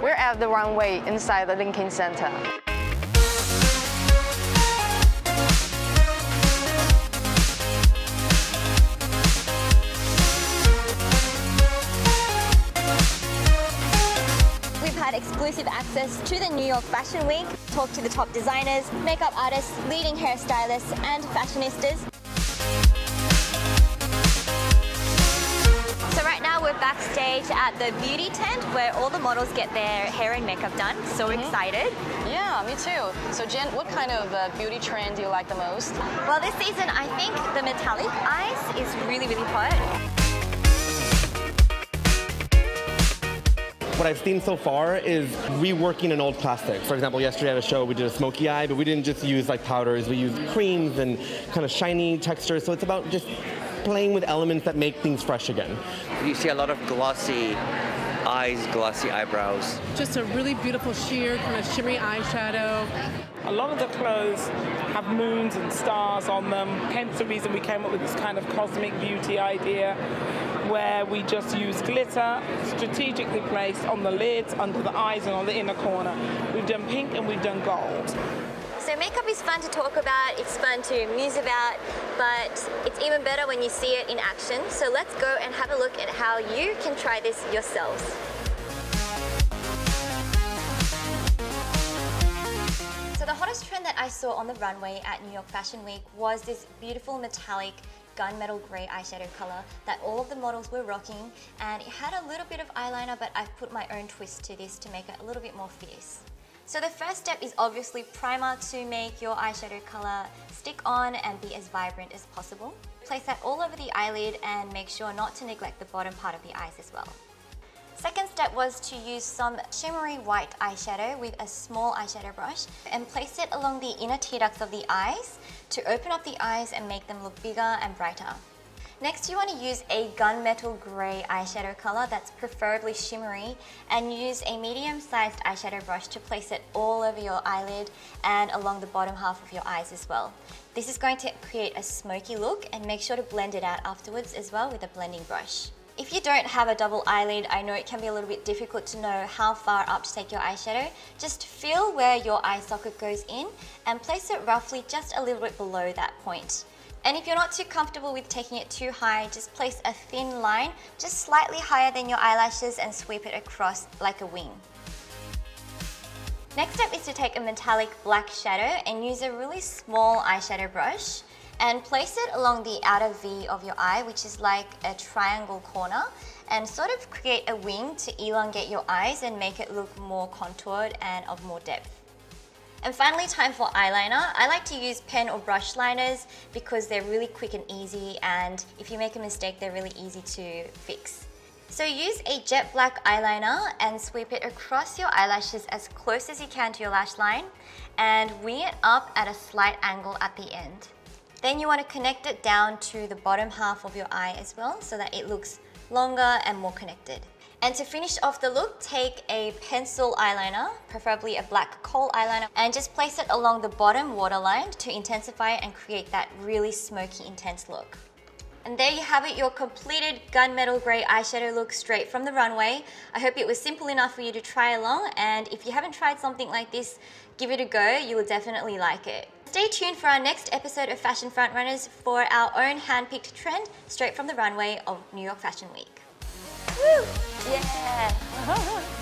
We're at the runway inside the Lincoln Center. We've had exclusive access to the New York Fashion Week, talked to the top designers, makeup artists, leading hairstylists and fashionistas. So right now we're backstage at the beauty tent where all the models get their hair and makeup done. So excited. Yeah, me too. So Jen, what kind of beauty trend do you like the most? Well, this season I think the metallic eyes is really, really hot. What I've seen so far is reworking an old classic. For example, yesterday at a show we did a smoky eye, but we didn't just use like powders, we used creams and kind of shiny textures. So it's about just playing with elements that make things fresh again. You see a lot of glossy eyes, glossy eyebrows. Just a really beautiful sheer, kind of shimmery eyeshadow. A lot of the clothes have moons and stars on them, hence the reason we came up with this kind of cosmic beauty idea where we just use glitter strategically placed on the lids, under the eyes and on the inner corner. We've done pink and we've done gold. So makeup is fun to talk about, it's fun to muse about, but it's even better when you see it in action. So let's go and have a look at how you can try this yourselves. So the hottest trend that I saw on the runway at New York Fashion Week was this beautiful metallic gunmetal grey eyeshadow colour that all of the models were rocking, and it had a little bit of eyeliner, but I've put my own twist to this to make it a little bit more fierce. So the first step is obviously primer to make your eyeshadow colour stick on and be as vibrant as possible. Place that all over the eyelid and make sure not to neglect the bottom part of the eyes as well. Second step was to use some shimmery white eyeshadow with a small eyeshadow brush and place it along the inner tear ducts of the eyes to open up the eyes and make them look bigger and brighter. Next, you want to use a gunmetal grey eyeshadow colour that's preferably shimmery, and use a medium-sized eyeshadow brush to place it all over your eyelid and along the bottom half of your eyes as well. This is going to create a smoky look, and make sure to blend it out afterwards as well with a blending brush. If you don't have a double eyelid, I know it can be a little bit difficult to know how far up to take your eyeshadow. Just feel where your eye socket goes in and place it roughly just a little bit below that point. And if you're not too comfortable with taking it too high, just place a thin line just slightly higher than your eyelashes and sweep it across like a wing. Next step is to take a metallic black shadow and use a really small eyeshadow brush and place it along the outer V of your eye, which is like a triangle corner, and sort of create a wing to elongate your eyes and make it look more contoured and of more depth. And finally, time for eyeliner. I like to use pen or brush liners because they're really quick and easy, and if you make a mistake, they're really easy to fix. So use a jet black eyeliner and sweep it across your eyelashes as close as you can to your lash line and wing it up at a slight angle at the end. Then you want to connect it down to the bottom half of your eye as well so that it looks longer and more connected. And to finish off the look, take a pencil eyeliner, preferably a black kohl eyeliner, and just place it along the bottom waterline to intensify it and create that really smoky, intense look. And there you have it, your completed gunmetal grey eyeshadow look straight from the runway. I hope it was simple enough for you to try along, and if you haven't tried something like this, give it a go, you will definitely like it. Stay tuned for our next episode of Fashion Frontrunners for our own hand-picked trend straight from the runway of New York Fashion Week. Woo! Yeah!